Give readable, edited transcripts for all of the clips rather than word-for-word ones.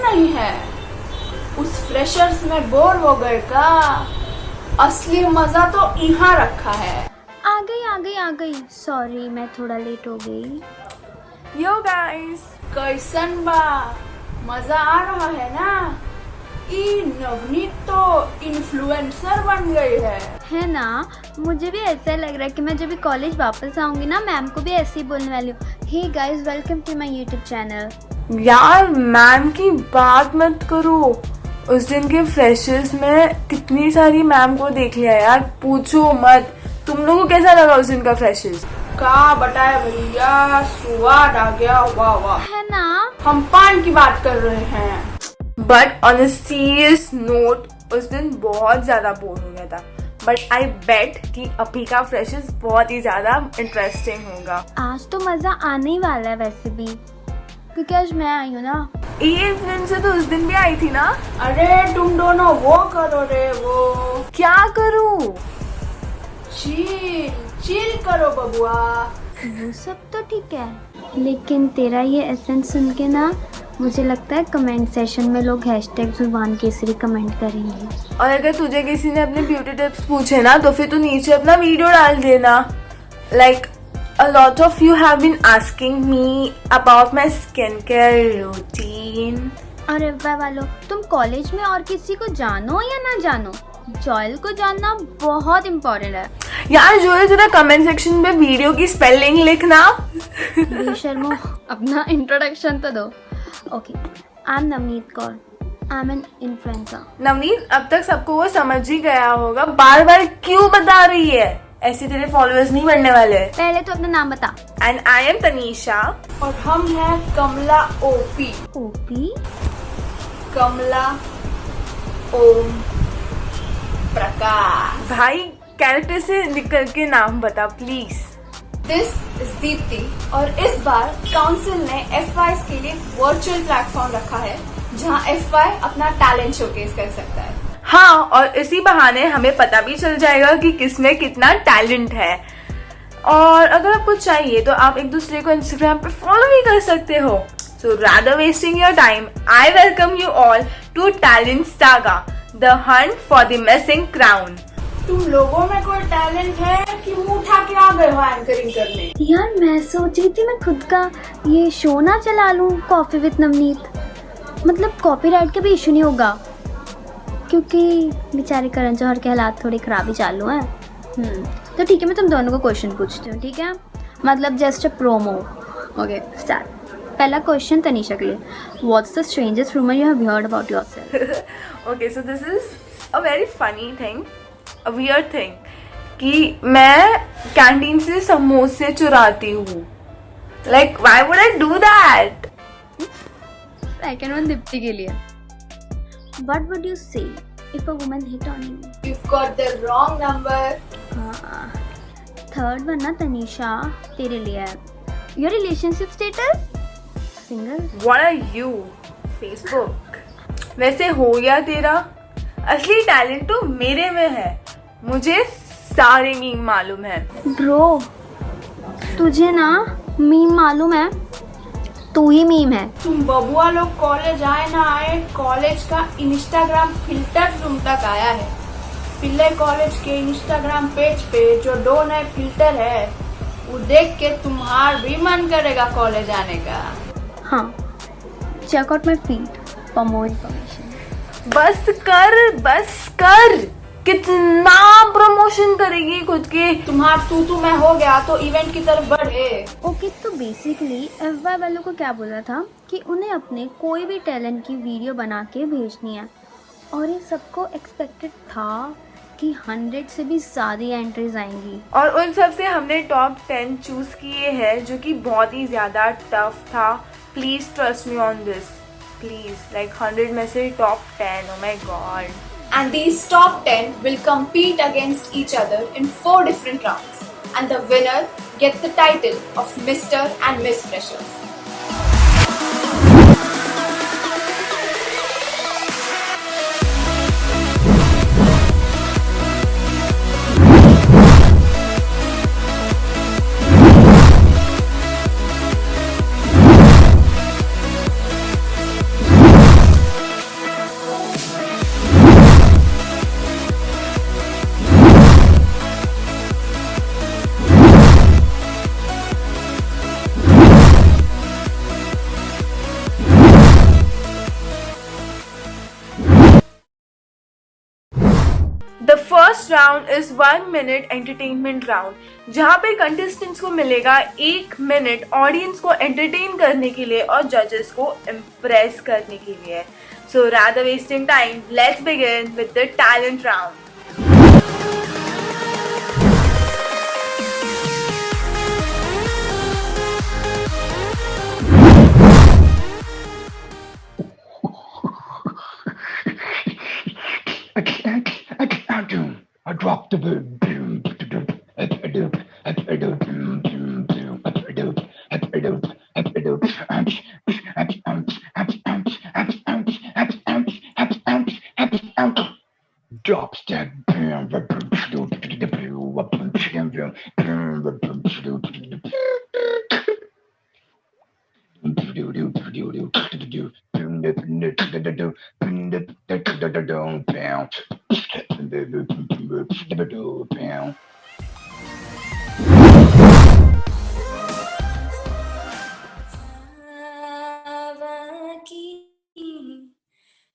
नहीं है? उस फ्रेशर्स में बोर हो गए का? असली मजा तो यहाँ रखा है। आ गई। सॉरी मैं थोड़ा लेट हो गई। यो गाइस, कैसन बा? मजा आ रहा है ना? ई नवनीत तो इन्फ्लुएंसर बन गई है ना? मुझे भी ऐसा लग रहा है कि मैं जब भी कॉलेज वापस आऊंगी ना, मैम को भी ऐसे ही बोलने वाली हूँ, hey guys welcome to my YouTube channel. यार मैम की बात मत करो। उस दिन के फ्रेशर्स में कितनी सारी मैम को देख लिया यार, पूछो मत। तुम लोगों को कैसा लगा उस दिन का फ्रेशर्स? का बताया भैया, स्वाद आ गया, वाह वाह। है ना? हम पान की बात कर रहे हैं। But on a serious note उस दिन बहुत ज्यादा बोर हो गया था। बट आई बेट कि अभी का फ्रेशर्स बहुत ही ज्यादा इंटरेस्टिंग होगा। आज तो मजा आने ही वाला है वैसे भी, क्योंकि आज मैं आई हूँ ना। ये दिन से तो उस दिन भी आई थी ना। अरे तुम दोनों वो करो रे, वो क्या करूँ? चिल करो बबुआ। वो सब तो ठीक है, लेकिन तेरा ये एसेंस सुन के ना मुझे लगता है कमेंट सेशन में लोग हैशटैग जुबान केसरी कमेंट करेंगे। और अगर तुझे किसी ने अपने ब्यूटी टिप्स पूछे ना, तो फिर तू नीचे अपना वीडियो डाल देना। Like a lot of you have been asking me about my skincare routine. अरे वाह वालो, तुम कॉलेज में और किसी को जानो या ना जानो, जॉयल को जानना बहुत इम्पोर्टेंट है। यार जो है जरा कमेंट सेक्शन में वीडियो की स्पेलिंग लिखना। बेशर्मो, अपना इंट्रोडक्शन तो दो। Okay, I am Navneet Kaur, I am an influencer. Navneet, अब तक सबको वो समझ ही गया होगा, बार बार क्यों बता रही है? ऐसे तेरे फॉलोअर्स नहीं बढ़ने वाले। पहले तो अपना नाम बता। And I am Tanisha. और हम हैं कमला ओपी। ओपी? कमला ओम प्रकाश। भाई कैरेक्टर से निकल के नाम बता प्लीज। This is Deepti. और इस बार काउंसिल ने एफवाईज के लिए वर्चुअल प्लेटफॉर्म रखा है, जहां एफवाई अपना टैलेंट शोकेस कर सकता है। हाँ, और इसी बहाने हमें पता भी चल जाएगा कि किसमें कितना टैलेंट है। और अगर आपको चाहिए तो आप एक दूसरे को इंस्टाग्राम पे फॉलो भी कर सकते हो। सो rather wasting your time, I welcome you all to Talent Saga, the hunt for the missing crown. तुम लोगों में कोई टैलेंट है कि मुंह उठा के आ गए हो एंकरिंग करने? यार मैं सोच रही थी मैं खुद का ये शो ना चला लूं, कॉफी विद नवनीत। मतलब कॉपीराइट का भी इशू नहीं होगा, क्योंकि बेचारे करण जौहर के हालात थोड़ी खराब ही चालू हैं। तो ठीक है, मैं तुम दोनों को क्वेश्चन पूछती हूँ, ठीक है? मतलब just a promo. Okay start. पहला क्वेश्चन तनीषा के लिए, what's the strangest rumour you have heard about yourself? Okay, so this is a very funny thing, a weird thing, कि मैं कैंटीन से समोसे चुराती हूँ। Like why would I do that? Second one Deepti के लिए, What would you say if a woman hit on you? You've got the wrong number. Third one ना तनीषा तेरे लिए है, your relationship status? Single? What are you? Facebook? वैसे हो गया तेरा? असली टैलेंट तो मेरे में है, मुझे सारे मीम मालूम है। Bro, तुझे ना मीम मालूम है? तू ही मीम है। तुम बबुआ लोग कॉलेज आए ना आए, कॉलेज का इंस्टाग्राम फिल्टर तुम तक आया है। पिल्ले कॉलेज के इंस्टाग्राम पेज पे जो 2 नए फिल्टर है, वो देख के तुम्हार भी मन करेगा कॉलेज आने का। हाँ, check out my feed for more information. बस कर, कितना प्रमोशन करेगी खुद की? तुम्हार तू मैं हो गया तो इवेंट की तरफ बढ़े। ओके, तो बेसिकली एफवाई वालों को क्या बोला था कि उन्हें अपने कोई भी टैलेंट की वीडियो बना के भेजनी है, और ये सबको एक्सपेक्टेड था कि 100 से भी ज़्यादा एंट्रीज आएंगी। और उन सब से हमने टॉप 10 चूज किए हैं, जो कि बहुत ही ज्यादा टफ था। Please trust me on this, please. Like 100 में से top 10, oh my god. And these top 10 will compete against each other in 4 different rounds. And the winner gets the title of Mr. and Miss Freshers. Last round is 1 minute entertainment round, जहाँ पे contestants को मिलेगा 1 minute audience को entertain करने के लिए और जजेस को इम्प्रेस करने के लिए. So rather wasting time, let's begin with the talent round. I dropped the drop step.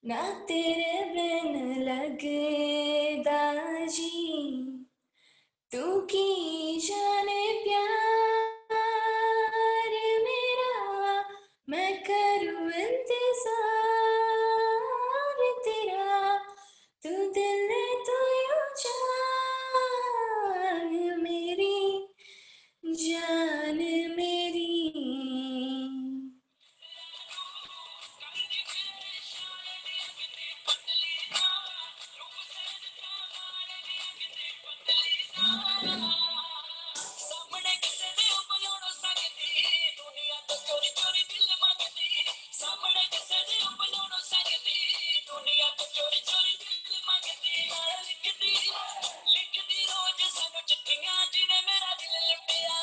ना तेरे बिन लगदा जी, तू की जाने प्यार मेरा, मैं करूँ इंतजार तेरा, तू दिल तो यूं जान मेरी, जान मेरी. ਸਾਹਮਣੇ ਕਿਸੇ ਦੇ ਉਪਲੋੜੋ ਸਕਦੀ, ਦੁਨੀਆ ਤੋਂ ਚੋਰੀ ਚੋਰੀ ਦਿਲ ਮੰਗਦੀ. ਸਾਹਮਣੇ ਕਿਸੇ ਦੇ ਉਪਲੋੜੋ ਸਕਦੀ, ਦੁਨੀਆ ਤੋਂ ਚੋਰੀ ਚੋਰੀ ਦਿਲ ਮੰਗਦੀ. ਲਿਖਦੀ ਲਿਖਦੀ ਰੋਜ਼ ਸਾਨੂੰ ਚਿੱਠੀਆਂ, ਜਿਹਨੇ ਮੇਰਾ ਦਿਲ ਲੁੱਟਿਆ.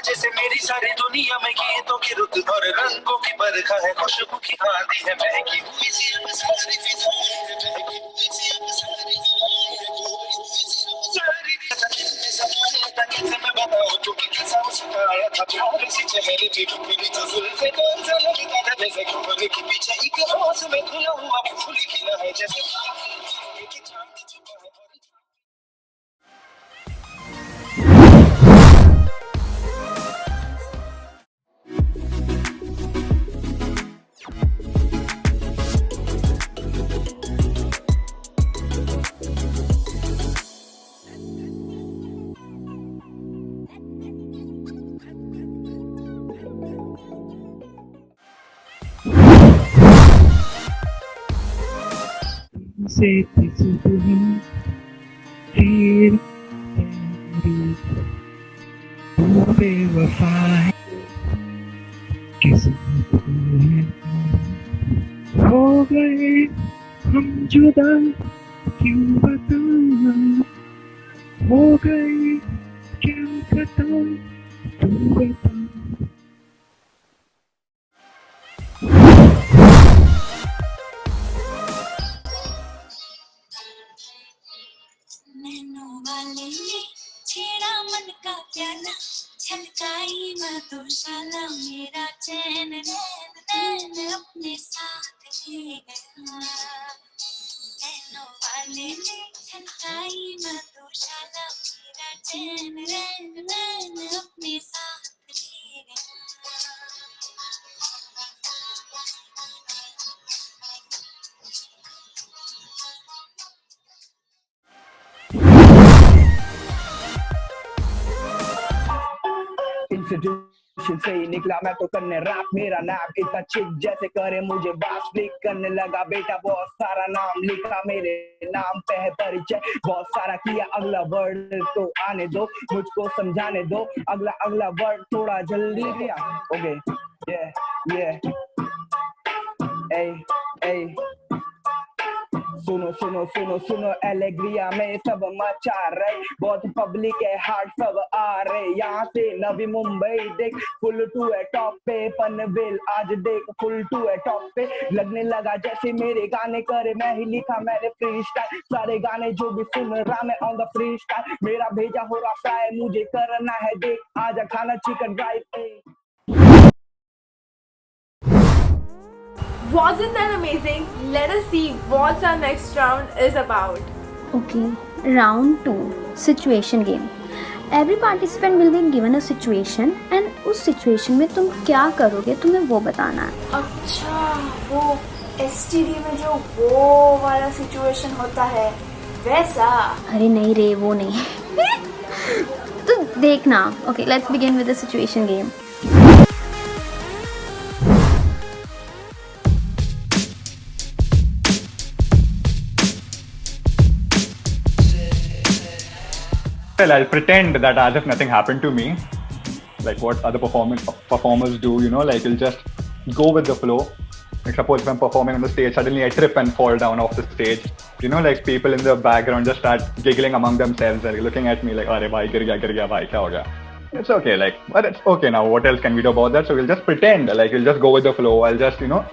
जैसे मेरी सारी दुनिया में गीतों की रुत और रंगों की बरखा है, खुशबू की आंधी है, महकी हुई सी अब सारी फिजाएं हैं, महकी हुई सी अब सारी हवाएं हैं, कोई हुई सी अब सारी कितने ज़माने तक कैसे मैं बताऊं क्योंकि कैसा उसका आया था प्यार सी चेहरे पे मेरी तो जुल्फे तो ऐसा लगता था जैसे घोड़े के पीछे एक रोज में खुला हुआ फूल खिला है, जैसे कि चांद छुपा है। से किसी दिन फिर तेरी बेवफाई किसी हो गए हम जुदा क्यों बताना, हो गए क्या खता तू बता। नैनो वाले ने छेड़ा मन का प्याला, छलकाई मधुशाला, मेरा चैन रैन रैन अपने साथ ले गया। नैनो वाले ने छलकाई मधुशाला, मेरा चैन रैन रैन अपने साथ ले गया। इंस्टीट्यूशन से ही निकला मैं तो करने रैप, मेरा नाम इतना चिक जैसे करे मुझे बास क्लिक करने लगा बेटा, बहुत सारा नाम लिखा मेरे नाम पे है परिचय, बहुत सारा किया, अगला वर्ड तो आने दो मुझको समझाने दो, अगला वर्ड थोड़ा जल्दी किया। ओके ये ए सुनो सुनो सुनो सुनो एलेग्रिया में सब मचा रहे, बहुत पब्लिक है हार्ट सब आ रहे, यहाँ से नवी मुंबई देख फुल टू है टॉप पे, पनवेल आज देख फुल टू है टॉप पे, लगने लगा जैसे मेरे गाने करे मैं ही लिखा मैंने फ्री स्टाइल, सारे गाने जो भी सुन रहा मैं ऑन द फ्री स्टाइल, मेरा भेजा हो रहा फ्राई मुझे करना है देख, आजा खाना chicken dry. Wasn't that amazing? Let us see what our next round is about. Okay, round 2, situation game. Every participant will be given a situation and उस situation में तुम क्या करोगे तुम्हें वो बताना है। अच्छा, वो STD में जो वो वाला सिचुएशन होता है वैसा? अरे नहीं रे, वो नहीं। तो देखना। Okay, let's begin with the situation game. Well, I'll pretend that as if nothing happened to me, like what other performers do, you know, like you'll just go with the flow. Like suppose if I'm performing on the stage, suddenly I trip and fall down off the stage. You know, like people in the background just start giggling among themselves, like looking at me like, "Arey bhai, gir gaya, bhai, kya ho gaya?" It's okay, like, but it's okay now. What else can we do about that? So we'll just pretend, like we'll just go with the flow. I'll just, you know,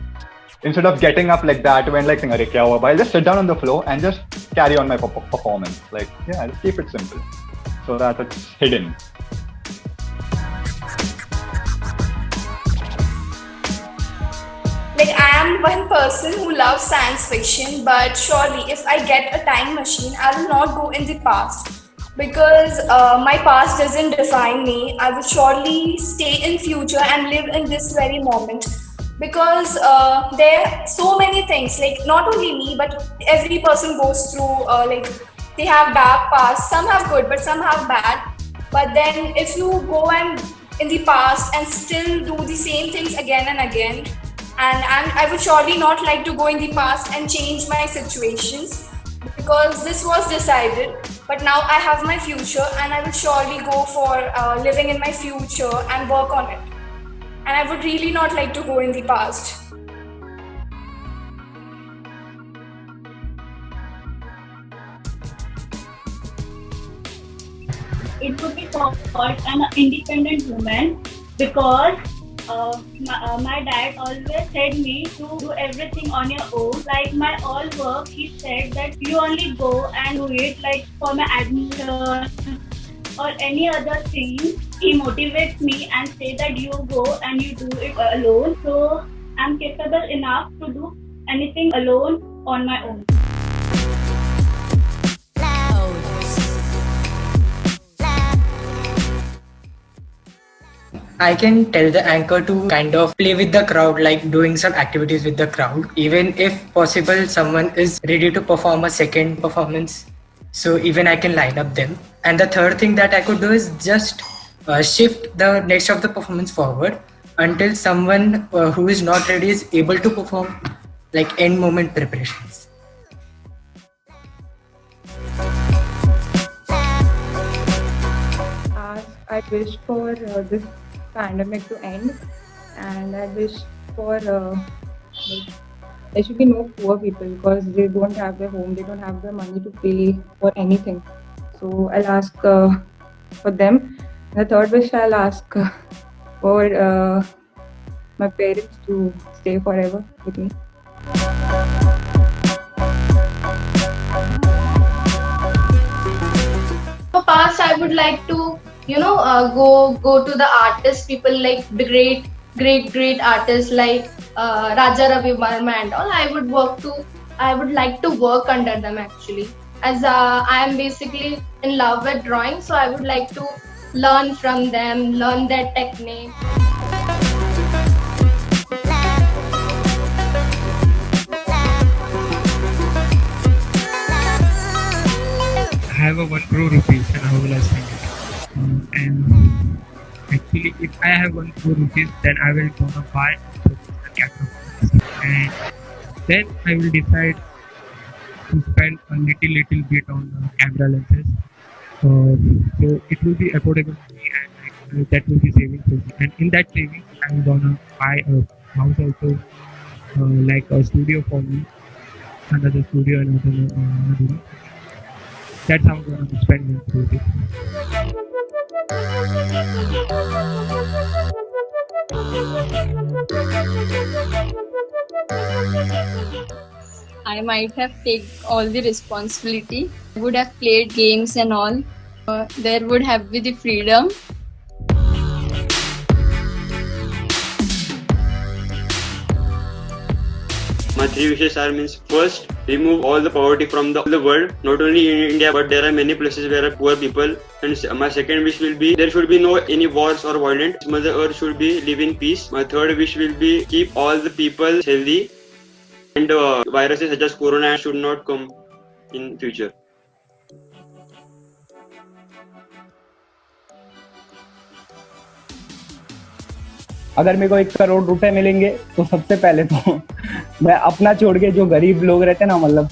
instead of getting up like that when like saying, "Arey kya hua?" I'll just sit down on the floor and just carry on my performance. Like, yeah, just keep it simple, so that it's hidden. Like, I am one person who loves science fiction, but surely if I get a time machine, I will not go in the past because my past doesn't define me. I will surely stay in future and live in this very moment because there are so many things, like not only me, but every person goes through like they have dark past, some have good, but some have bad. But then if you go and in the past and still do the same things again and again, and I would surely not like to go in the past and change my situations because this was decided, but now I have my future and I will surely go for living in my future and work on it, and I would really not like to go in the past. it would be called an independent woman because my dad always said me to do everything on your own. Like my all work, he said that you only go and do it. Like for my admission or any other thing, he motivates me and say that you go and you do it alone. So I'm capable enough to do anything alone on my own. I can tell the anchor to kind of play with the crowd, like doing some activities with the crowd. Even if possible, someone is ready to perform a second performance. So even I can line up them. And the third thing that I could do is just shift the next of the performance forward until someone who is not ready is able to perform like end moment preparations. I wish for this pandemic to end, and I wish for like, there should be no poor people because they don't have their home, they don't have the money to pay for anything. So I'll ask for them. The third wish I'll ask for my parents to stay forever with me. For past, I would like to, go to the artists, people like the great artists like Raja Ravi Verma and all. I would like to work under them actually, as I am basically in love with drawing, so I would like to learn from them, learn their technique. I have a 1 crore rupees and how will I spend it? And actually, if I have 1 crore rupees, then I will gonna buy a professional camera, and then I will decide to spend a little bit on camera lenses. So it will be affordable to me, and that will be saving for me. And in that saving, I'm gonna buy a house also, like a studio for me, another studio, another room. That's how I'm gonna spend my rupees. I might have taken all the responsibility. I would have played games and all. There would have been the freedom. My 3 wishes are means first, remove all the poverty from the world, not only in India but there are many places where are poor people. And my second wish will be there should be no any wars or violence. Mother Earth should be live in peace. My third wish will be keep all the people healthy, and viruses such as corona should not come in future. अगर मेरे को 1 करोड़ रुपए मिलेंगे तो सबसे पहले तो मैं अपना छोड़ के जो गरीब लोग रहते हैं ना, मतलब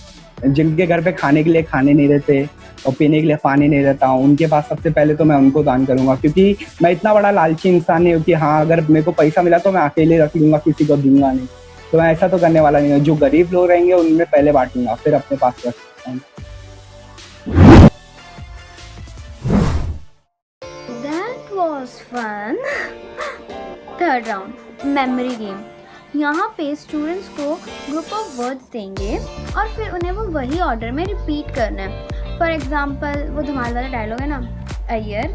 जिनके घर पे खाने के लिए खाने नहीं रहते और पीने के लिए पानी नहीं रहता, उनके पास सबसे पहले तो मैं उनको दान करूंगा। क्योंकि मैं इतना बड़ा लालची इंसान नहीं हूँ कि हाँ अगर मेरे को पैसा मिला तो मैं अकेले रख लूंगा, किसी को दूंगा नहीं। तो मैं ऐसा तो करने वाला नहीं हूँ। जो गरीब लोग रहेंगे उनमें पहले बांटूंगा, फिर अपने पास रख सकता हूँ। That was fun. Third round memory game. यहाँ पे स्टूडेंट्स को ग्रुप ऑफ वर्ड्स देंगे और फिर उन्हें वो वही ऑर्डर में रिपीट करना है। फॉर एग्जाम्पल वो धमाल वाला डायलॉग है ना, अय्यर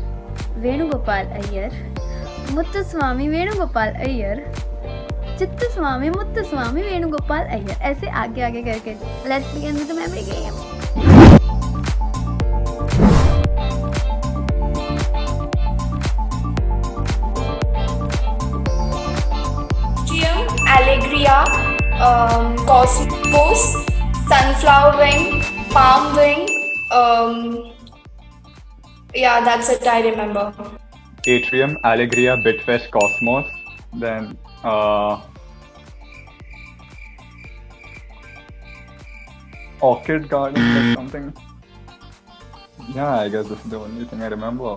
वेणुगोपाल अय्यर, मुत्तुस्वामी वेणुगोपाल अय्यर, चित्तस्वामी मुत्तुस्वामी वेणुगोपाल अय्यर, ऐसे आगे आगे करके। Let's begin with the memory game. Allegria, Cosmos, Sunflower Wing, Palm Wing. Yeah, that's it. I remember. Atrium, Allegria, Bitfest, Cosmos, then Orchid Garden or something. Yeah, I guess this is the only thing I remember.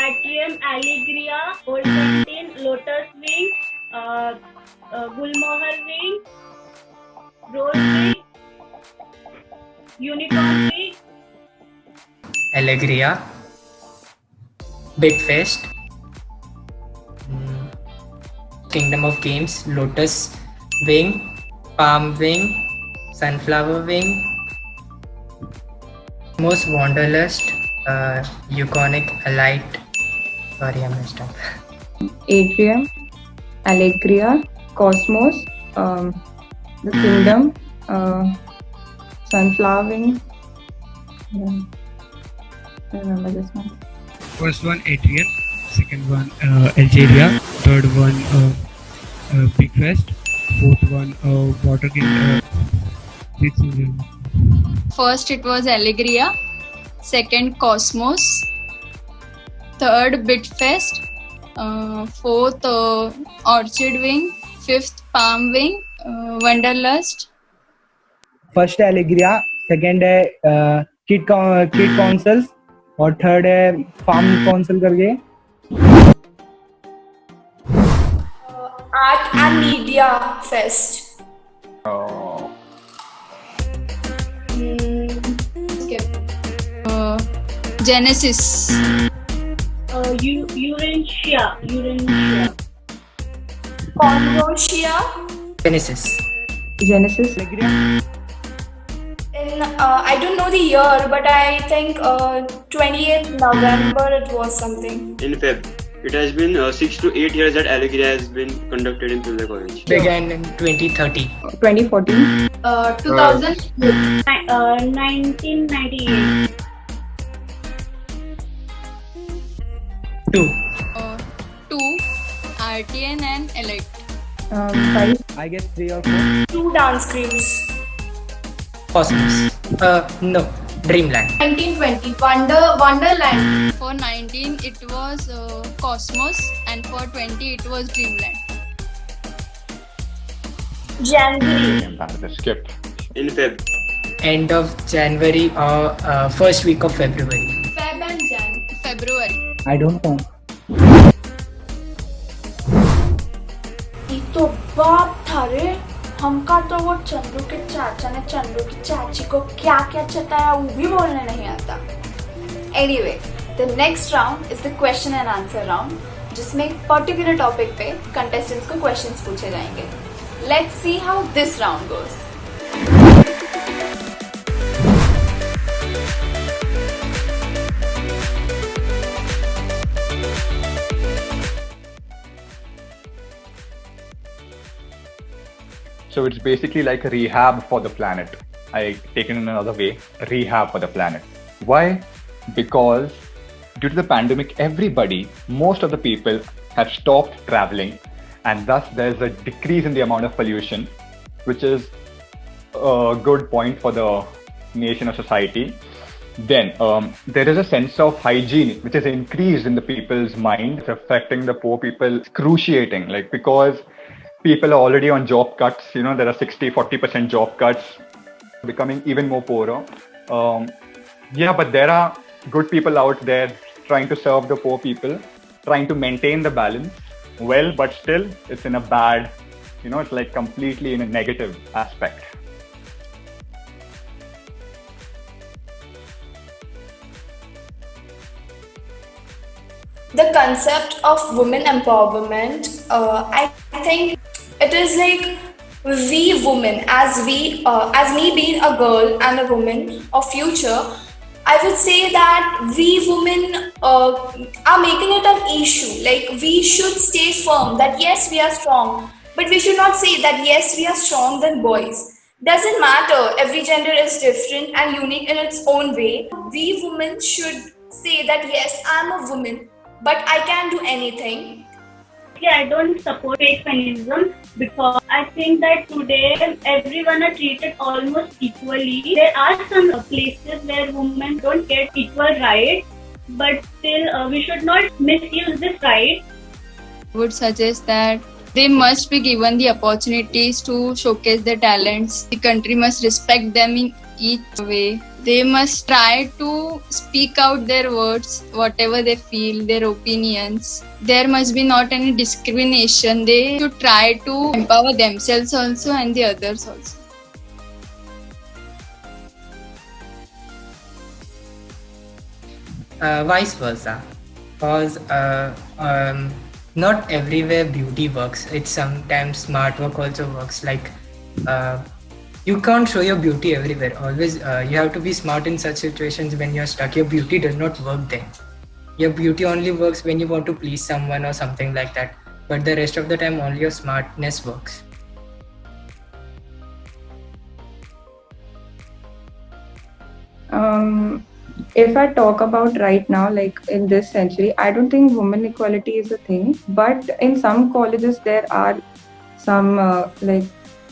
Atrium, Allegria, Old Fountain, Lotus Wing, Gulmohar Wing, Rose Wing, Unicorn Wing, Allegria, Big Fest, Kingdom of Games, Lotus Wing, Palm Wing, Sunflower Wing, Most Wanderlust, Yukonic Alight. Sorry, I messed up. Atrium, Allegria, Cosmos, the Kingdom, Sunflower Wing. Yeah. I remember this one. First one Adrian, second one Algeria, third one Big Fest, fourth one Water King. First it was Allegria, second Cosmos, third Bitfest, fourth Orchid Wing, fifth Palm Wing, Wanderlust. First है एलेग्रिया, second है kid councils और third है farm council करके. Art and Media Fest. Genesis. Urantia. Conrosia. Genesis. Genesis. I don't know the year, but I think 28th November it was something. In Feb. It has been 6 to 8 years that Allegria has been conducted in Pune College. Began in 2013. 2014. 2000. 1998. 2. 2 RTN and Elect. 5. I guess 3 or 4. 2 dance creams. Cosmos. No. Dreamland. 1920. Wonderland. For 19 it was Cosmos and for 20 it was Dreamland. January. They skipped. In Feb. End of January or first week of February. Feb and Jan. February. I don't know. ये तो बाप था रे. हमका तो वो चंदू के चाचा ने चंदू की चाची को क्या क्या चटाया वो भी बोलने नहीं आता. Anyway, the next round is the question and answer round, जिसमें एक पर्टिकुलर टॉपिक पे कंटेस्टेंट्स को क्वेश्चंस पूछे जाएंगे. Let's see how this round goes. So it's basically like a rehab for the planet. I take it in another way, rehab for the planet. Why? Because due to the pandemic, most of the people have stopped traveling, and thus there's a decrease in the amount of pollution, which is a good point for the nation or society. Then there is a sense of hygiene which is increased in the people's mind. It's affecting the poor people, excruciating, like because people are already on job cuts, there are 60-40% job cuts, becoming even more poorer. But there are good people out there trying to serve the poor people, trying to maintain the balance well, but still it's in a bad, it's like completely in a negative aspect. The concept of women empowerment, I think it is like we women, as me being a girl and a woman of future, I would say that we women are making it an issue. Like we should stay firm that yes, we are strong, but we should not say that yes, we are strong than boys. Doesn't matter. Every gender is different and unique in its own way. We women should say that yes, I'm a woman, but I can do anything. I don't support fake feminism because I think that today everyone are treated almost equally. There are some places where women don't get equal rights, but still we should not misuse this right. I would suggest that they must be given the opportunities to showcase their talents. The country must respect them in each way. They must try to speak out their words, whatever they feel, their opinions. There must be not any discrimination. They should try to empower themselves also and the others also. Vice versa. Because not everywhere beauty works. It's sometimes smart work also works. Like you can't show your beauty everywhere. Always you have to be smart in such situations when you're stuck. Your beauty does not work then. Your beauty only works when you want to please someone or something like that. But the rest of the time only your smartness works. If I talk about right now, like in this century, I don't think women equality is a thing. But in some colleges, there are some like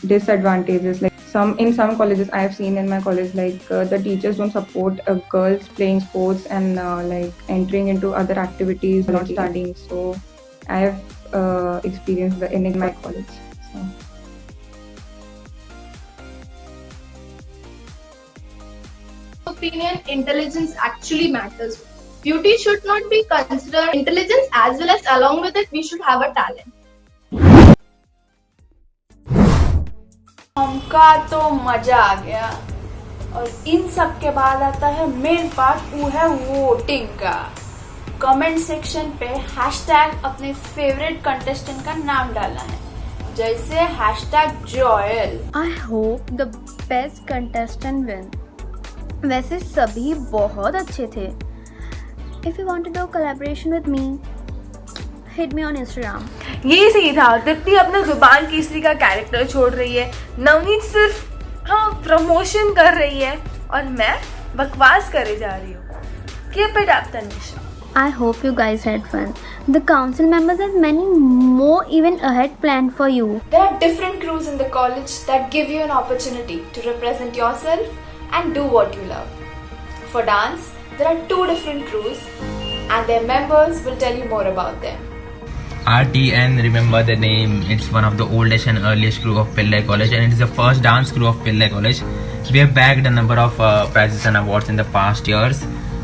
disadvantages. Like in some colleges, I have seen in my college, like the teachers don't support girls playing sports and like entering into other activities, not studying. So I have experienced that in my college. So. Opinion, intelligence actually matters. Beauty should not be considered intelligence, as well as along with it we should have a talent. हमका तो मजा आ गया और इन सब के बाद आता है मेन पार्ट, वो है वोटिंग का। कमेंट सेक्शन पे हैशटैग अपने फेवरेट कंटेस्टेंट का नाम डालना है, जैसे hashtag Joel. I hope the best contestant win. वैसे सभी बहुत अच्छे थे। If you want to do collaboration with me, hit me on Instagram. ये सही था, दीप्ति अपना जुबान केसरी का कैरेक्टर छोड़ रही है, नवनीत सिर्फ प्रमोशन कर रही है और मैं बकवास करे जा रही हूँ। Keep it up, Tanisha. I hope you guys had fun. The council members have many more even ahead planned for you. There are different crews in the college that give you an opportunity to represent yourself and do what you love. For dance, there are 2 different crews and their members will tell you more about them. RTN, remember the name, it's one of the oldest and earliest crew of Pillai College and it is the first dance crew of Pillai College. We have bagged a number of prizes and awards in the past years.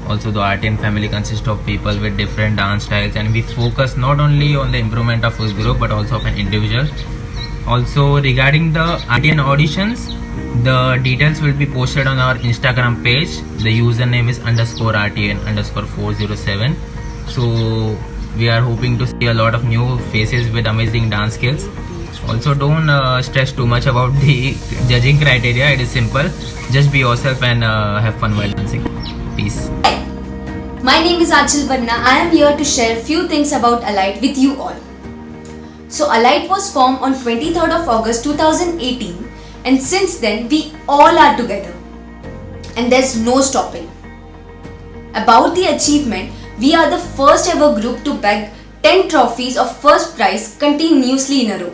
Also, the RTN family consists of people with different dance styles and we focus not only on the improvement of a group but also of an individual. Also, regarding the RTN auditions, the details will be posted on our Instagram page. The username is _RTN_407. So we are hoping to see a lot of new faces with amazing dance skills. Also, don't stress too much about the judging criteria. It is simple. Just be yourself and have fun while dancing. Peace. My name is Achal Varna. I am here to share a few things about Alight with you all. So Alight was formed on 23rd of August 2018 and since then we all are together and there's no stopping. About the achievement, we are the first ever group to bag 10 trophies of first prize continuously in a row.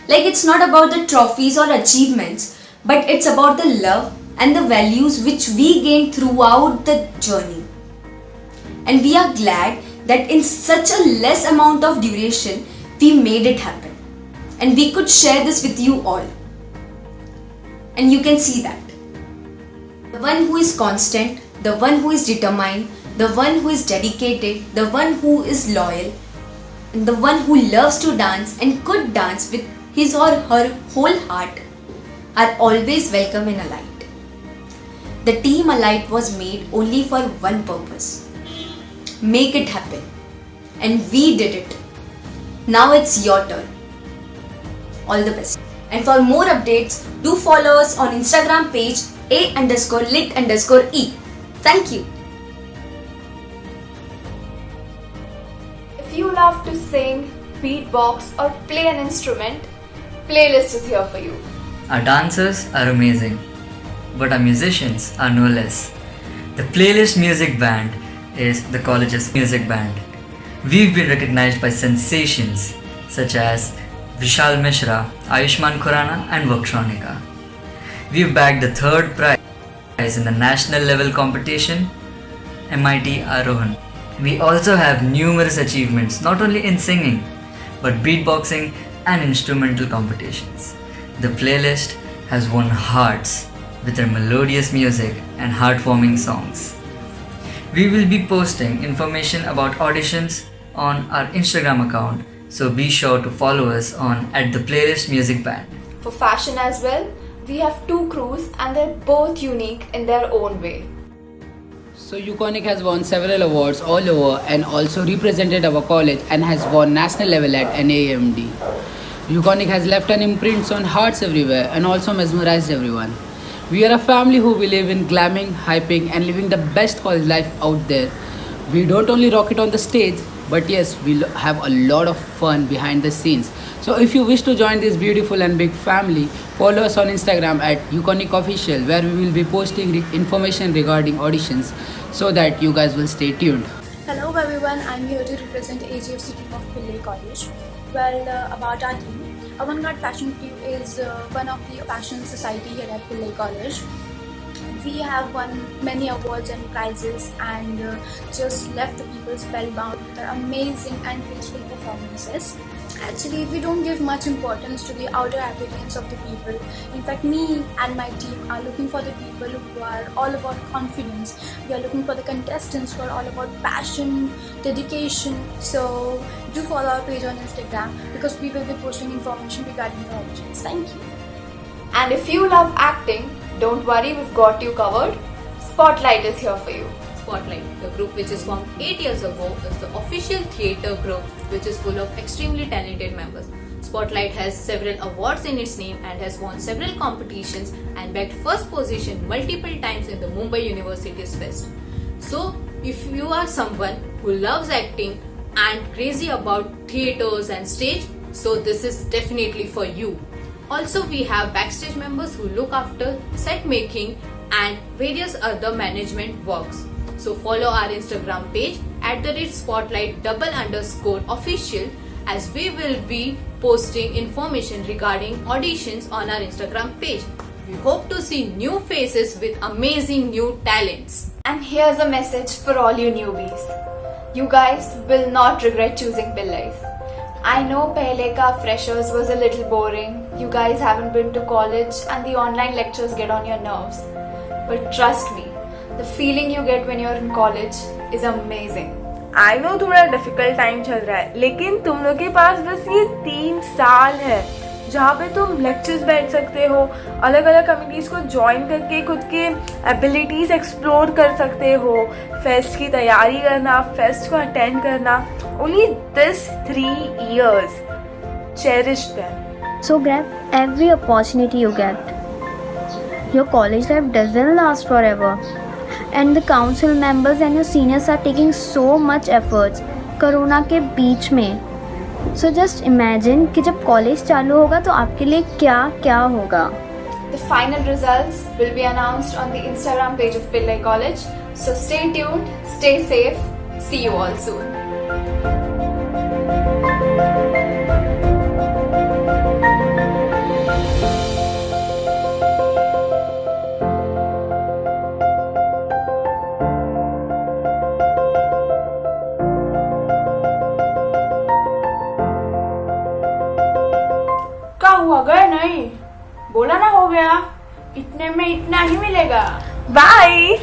Like, it's not about the trophies or achievements, but it's about the love and the values which we gained throughout the journey. And we are glad that in such a less amount of duration, we made it happen. And we could share this with you all. And you can see that. The one who is constant, the one who is determined, the one who is dedicated, the one who is loyal, and the one who loves to dance and could dance with his or her whole heart are always welcome in Alight. The team Alight was made only for one purpose: make it happen. And we did it. Now it's your turn. All the best. And for more updates, do follow us on Instagram page A_lit_E. Thank you. If you love to sing, beatbox or play an instrument, playlist is here for you. Our dancers are amazing, but our musicians are no less. The Playlist Music Band is the college's music band. We've been recognized by sensations such as Vishal Mishra, Ayushman Khurrana and Vakshonika. We've bagged the 3rd prize in the national level competition, MIT Arohan. We also have numerous achievements not only in singing but beatboxing and instrumental competitions. The playlist has won hearts with their melodious music and heartwarming songs. We will be posting information about auditions on our Instagram account, so be sure to follow us on @theplaylistmusicband. For fashion as well, we have 2 crews and they're both unique in their own way. So UConic has won several awards all over and also represented our college and has won national level at NAMD. UConic has left an imprint on hearts everywhere and also mesmerized everyone. We are a family who believe in glamming, hyping and living the best college life out there. We don't only rock it on the stage, but yes, we have a lot of fun behind the scenes. So if you wish to join this beautiful and big family, follow us on Instagram at UConic Official, where we will be posting information regarding auditions so that you guys will stay tuned. Hello everyone, I'm here to represent AGFC team of Pillai College. Well, about our team, Avantgarde Fashion Crew is one of the fashion society here at Pillai College. We have won many awards and prizes and just left the people spellbound with their amazing and graceful performances. Actually, we don't give much importance to the outer appearance of the people. In fact, me and my team are looking for the people who are all about confidence. We are looking for the contestants who are all about passion, dedication. So do follow our page on Instagram because we will be posting information regarding the auditions. Thank you. And if you love acting, don't worry, we've got you covered. Spotlight is here for you. Spotlight, the group which is formed 8 years ago, is the official theatre group which is full of extremely talented members. Spotlight has several awards in its name and has won several competitions and bagged first position multiple times in the Mumbai University's Fest. So, if you are someone who loves acting and crazy about theatres and stage, so this is definitely for you. Also, we have backstage members who look after set making and various other management works. So follow our Instagram page @spotlight_official as we will be posting information regarding auditions on our Instagram page. We hope to see new faces with amazing new talents. And here's a message for all you newbies. You guys will not regret choosing Pillais. I know pehle ka freshers was a little boring. You guys haven't been to college and the online lectures get on your nerves. But trust me, the feeling you get when you're in college is amazing. I know थोड़ा difficult time चल रहा है, लेकिन तुम लोग के पास बस ये 3 साल है जहाँ पे तुम लेक्चर्स बैठ सकते हो, अलग अलग कम्युनिटीज़ को ज्वाइन करके खुद के एबिलिटीज़ एक्सप्लोर कर सकते हो, फेस्ट की तैयारी करना, फेस्ट को अटेंड करना. Only this 3 years, cherish them. So grab every opportunity you get. Your college life doesn't last forever. And the council members and your seniors are taking so much efforts corona के बीच में. So just imagine कि जब college चालू होगा तो आपके लिए क्या क्या होगा. The final results will be announced on the Instagram page of Pillai College. So stay tuned, stay safe, see you all soon. हुआ गए नहीं बोला ना हो गया इतने में इतना ही मिलेगा बाय.